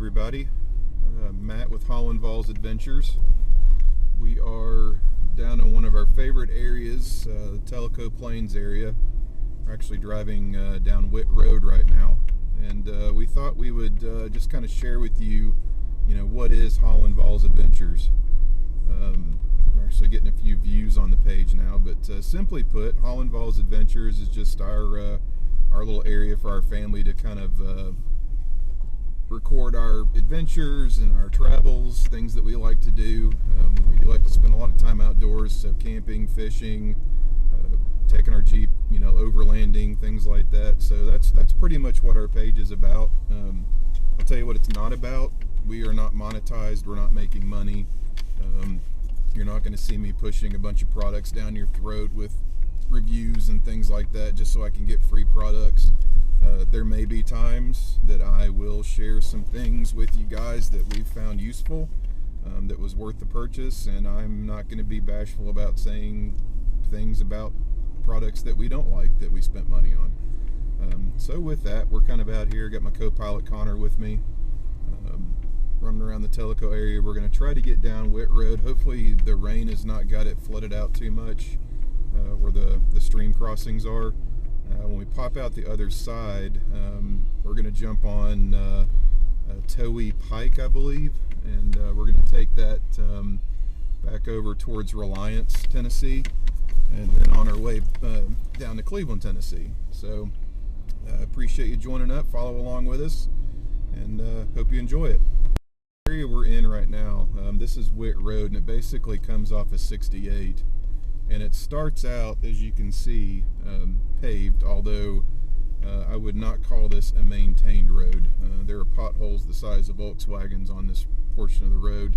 everybody. Matt with HaulinVols Adventures. We are down in one of our favorite areas, the Tellico Plains area. We're actually driving down Witt Rd right now, and we thought we would just kind of share with you, what is HaulinVols Adventures. We're actually getting a few views on the page now, but simply put, HaulinVols Adventures is just our little area for our family to kind of record our adventures and our travels, things that we like to do. We like to spend a lot of time outdoors, so camping, fishing, taking our Jeep, overlanding, things like that. So that's pretty much what our page is about. I'll tell you what it's not about. We are not monetized. We're not making money. You're not going to see me pushing a bunch of products down your throat with reviews and things like that just so I can get free products. There may be times that I will share some things with you guys that we've found useful, that was worth the purchase, and I'm not going to be bashful about saying things about products that we don't like, that we spent money on. So with that, we're kind of out here. Got my co-pilot Connor with me, running around the Tellico area. We're going to try to get down Witt Rd. Hopefully the rain has not got it flooded out too much where the stream crossings are. When we pop out the other side, we're going to jump on Towee Pike, I believe, and we're going to take that back over towards Reliance, Tennessee, and then on our way down to Cleveland, Tennessee. So appreciate you joining up, follow along with us, and hope you enjoy it. The area we're in right now, this is Witt Rd, and it basically comes off of 68. And it starts out, as you can see, paved, although I would not call this a maintained road. There are potholes the size of Volkswagens on this portion of the road.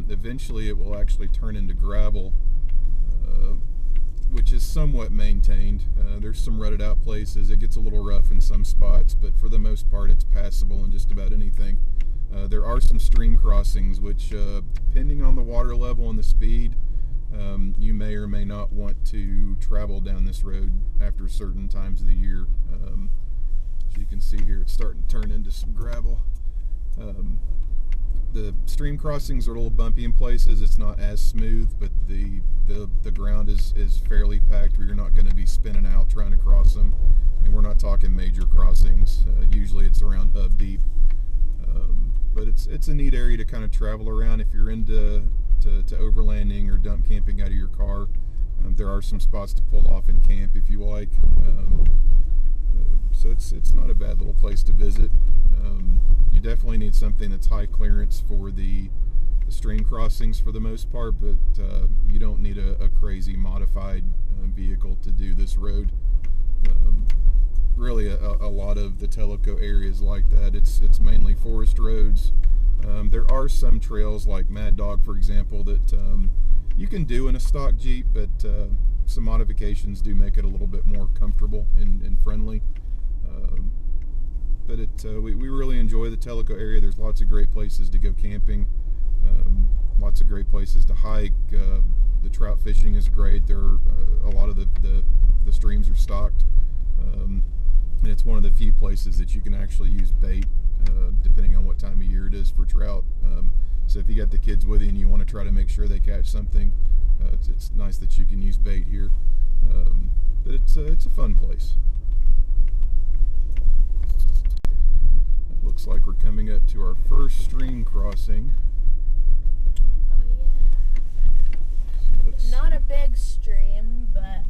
Eventually it will actually turn into gravel, which is somewhat maintained. There's some rutted out places. It gets a little rough in some spots, but for the most part it's passable in just about anything. There are some stream crossings, which depending on the water level and the speed, you may or may not want to travel down this road after certain times of the year. As you can see here, it's starting to turn into some gravel. The stream crossings are a little bumpy in places. It's not as smooth, but the ground is fairly packed where you're not going to be spinning out trying to cross them. And we're not talking major crossings. Usually it's around hub deep. But it's a neat area to kind of travel around if you're into to overlanding or dump camping out of your car. There are some spots to pull off and camp if you like. So it's not a bad little place to visit. You definitely need something that's high clearance for the stream crossings for the most part, but you don't need a crazy modified vehicle to do this road. Really a lot of the Tellico areas like that. It's mainly forest roads. There are some trails like Mad Dog, for example, that you can do in a stock Jeep, but some modifications do make it a little bit more comfortable and friendly. But we really enjoy the Tellico area. There's lots of great places to go camping, lots of great places to hike. The trout fishing is great. There are a lot of the streams are stocked, and it's one of the few places that you can actually use bait, depending on what time of year it is for trout. So if you got the kids with you and you want to try to make sure they catch something, it's nice that you can use bait here. But it's a fun place. It looks like we're coming up to our first stream crossing. Oh yeah. So not a big stream, but...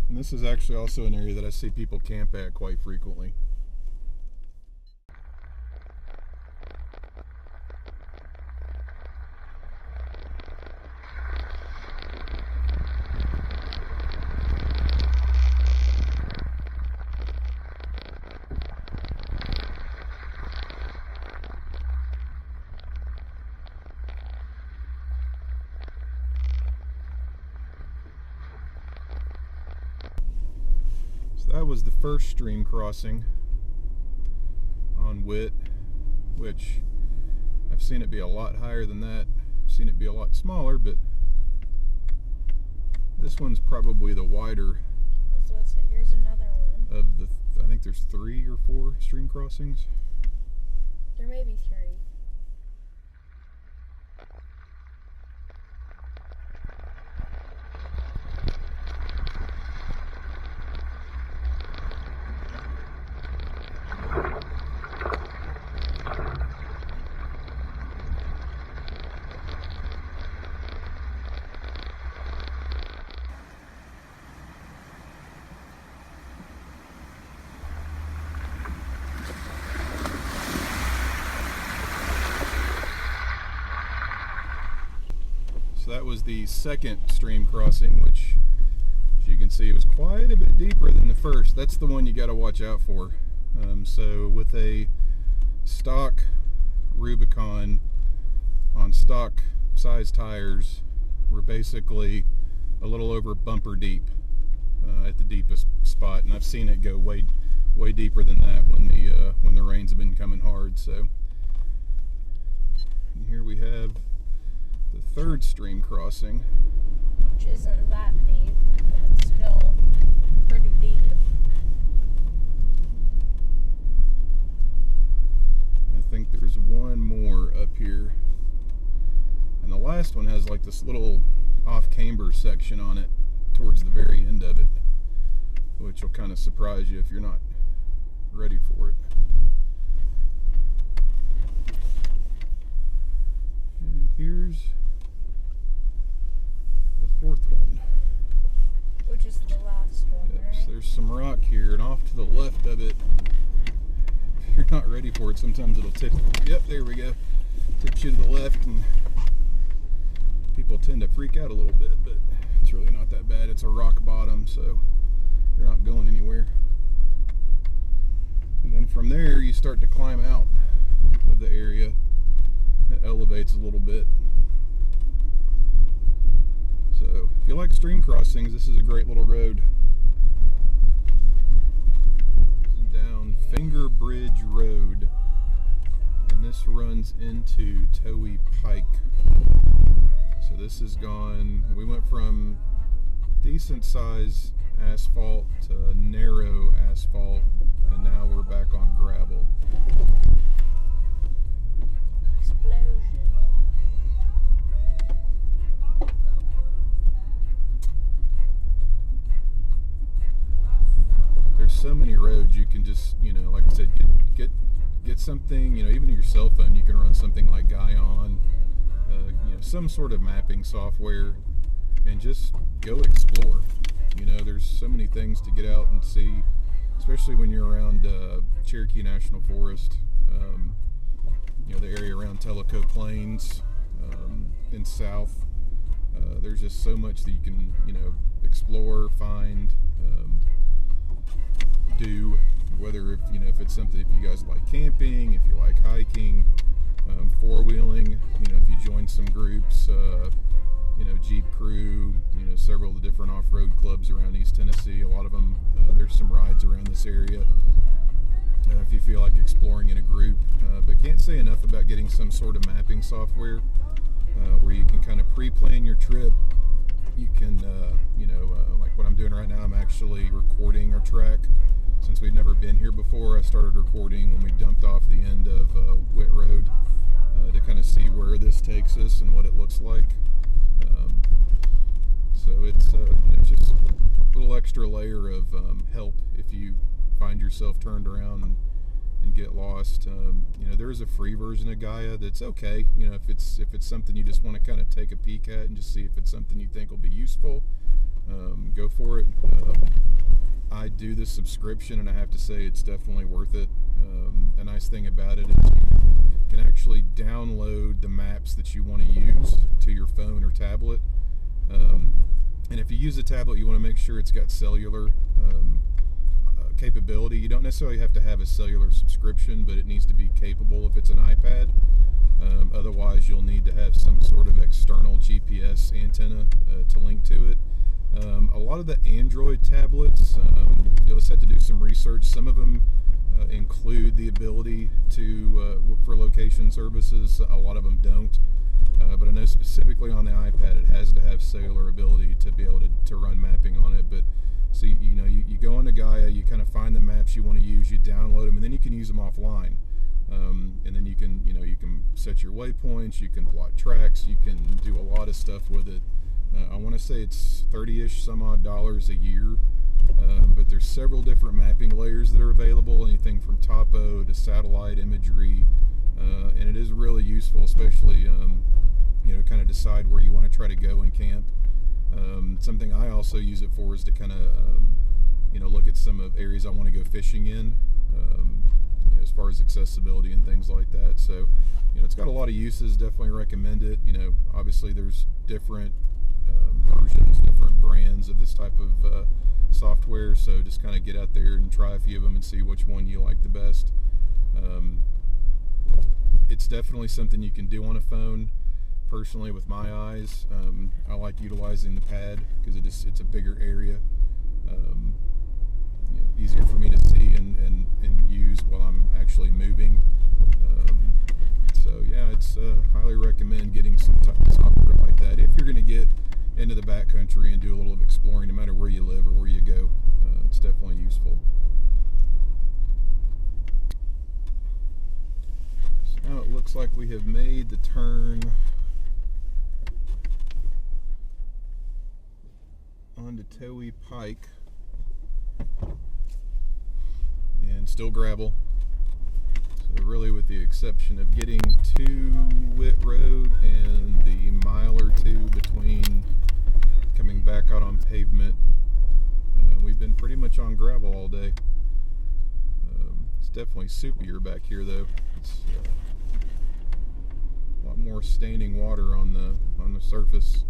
And this is actually also an area that I see people camp at quite frequently. That was the first stream crossing on Witt, which I've seen it be a lot higher than that. I've seen it be a lot smaller, but this one's probably the wider. I was about to say, here's another one. Of the, I think there's 3 or 4 stream crossings. There may be 3. So that was the second stream crossing, which, as you can see, was quite a bit deeper than the first. That's the one you got to watch out for. So with a stock Rubicon on stock size tires, we're basically a little over bumper deep at the deepest spot, and I've seen it go way deeper than that when the rains have been coming hard. So and here we have the third stream crossing, Which isn't that deep, but it's still pretty deep. I think there's one more up here, and the last one has like this little off-camber section on it towards the very end of it, which will kind of surprise you if you're not ready for it. And here's the fourth one. Which is the last one, Yep, right? so there's some rock here, and off to the left of it, if you're not ready for it, sometimes it'll tip. Yep, there we go. Tips you to the left, and people tend to freak out a little bit, but it's really not that bad. It's a rock bottom, so you're not going anywhere. And then from there, you start to climb out of the area. It elevates a little bit. So if you like stream crossings, this is a great little road. Down Finger Bridge Road, and this runs into Towey Pike. So this has gone, we went from decent size asphalt to narrow asphalt, and now we're back on gravel. Explosion. There's so many roads you can just, like I said, get something, even your cell phone, you can run something like Guyon, some sort of mapping software, and just go explore. There's so many things to get out and see, especially when you're around Cherokee National Forest, the area around Tellico Plains, in south. There's just so much that you can, explore, find, do, whether if it's something, if you guys like camping, if you like hiking, four-wheeling, if you join some groups, Jeep crew, several of the different off-road clubs around East Tennessee, a lot of them, there's some rides around this area if you feel like exploring in a group, but can't say enough about getting some sort of mapping software where you can kind of pre-plan your trip. You can, like what I'm doing right now, I'm actually recording our track. Since we've never been here before, I started recording when we dumped off the end of Witt Rd to kind of see where this takes us and what it looks like. So it's just a little extra layer of help if you find yourself turned around and get lost. There is a free version of Gaia that's okay. If it's something you just want to kind of take a peek at and just see if it's something you think will be useful, go for it. I do this subscription, and I have to say it's definitely worth it. A nice thing about it is you can actually download the maps that you want to use to your phone or tablet. And if you use a tablet, you want to make sure it's got cellular capability. You don't necessarily have to have a cellular subscription, but it needs to be capable if it's an iPad. Otherwise, you'll need to have some sort of external GPS antenna to link to it. A lot of the Android tablets, you'll just have to do some research. Some of them include the ability to for location services. A lot of them don't. But I know specifically on the iPad, it has to have cellular ability to be able to run mapping on it. But so you go into Gaia, you kind of find the maps you want to use, you download them, and then you can use them offline. And then you can set your waypoints, you can plot tracks, you can do a lot of stuff with it. I want to say it's $30-ish some odd a year, but there's several different mapping layers that are available, anything from topo to satellite imagery, and it is really useful, especially kind of decide where you want to try to go and camp. Something I also use it for is to kind of look at some of areas I want to go fishing in, as far as accessibility and things like that. So it's got a lot of uses. Definitely recommend it. Obviously there's different versions, different brands of this type of software, so just kind of get out there and try a few of them and see which one you like the best. It's definitely something you can do on a phone. Personally, with my eyes, I like utilizing the pad because it's a bigger area, easier for me to see and use while I'm actually moving. So yeah, it's highly recommend getting some type of software like that if you're going to get into the backcountry and do a little of exploring, no matter where you live or where you go. It's definitely useful. So now it looks like we have made the turn onto Towhee Pike, and still gravel. So really, with the exception of getting to Witt Rd and the mile or two between coming back out on pavement, we've been pretty much on gravel all day. It's definitely soupier back here though. It's a lot more standing water on the surface.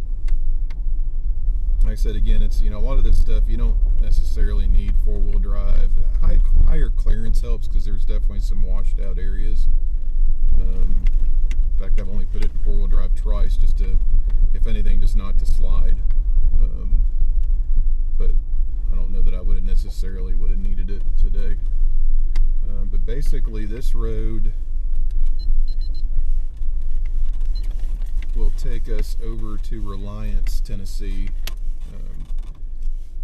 Like I said, again, it's a lot of this stuff you don't necessarily need four-wheel drive. Higher clearance helps because there's definitely some washed out areas. In fact, I've only put it in four-wheel drive twice, just to, if anything, just not to slide. But I don't know that I would have necessarily needed it today. But basically, this road will take us over to Reliance, Tennessee.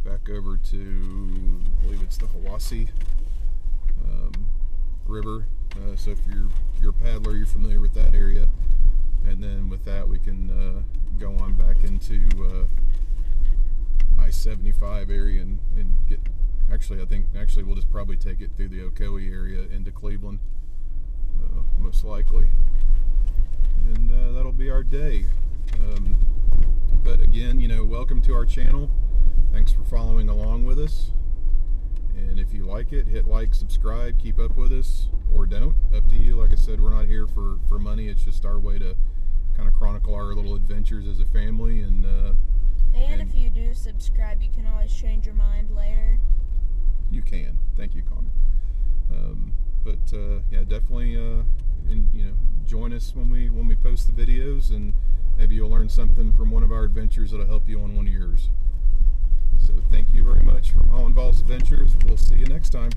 Back over to, I believe it's the Hiwassee River. So if you're a paddler, you're familiar with that area. And then with that, we can go on back into I-75 area and get. Actually, I think we'll just probably take it through the Ocoee area into Cleveland, most likely. And that'll be our day. But again, welcome to our channel. Thanks for following along with us. And if you like it, hit like, subscribe, keep up with us, or don't. Up to you. Like I said, we're not here for money. It's just our way to kind of chronicle our little adventures as a family. And if you do subscribe, you can always change your mind later. You can. Thank you, Connor. Yeah, definitely. Join us when we post the videos, and maybe you'll learn something from one of our adventures that'll help you on one of yours. So thank you very much from HaulinVols Adventures. We'll see you next time.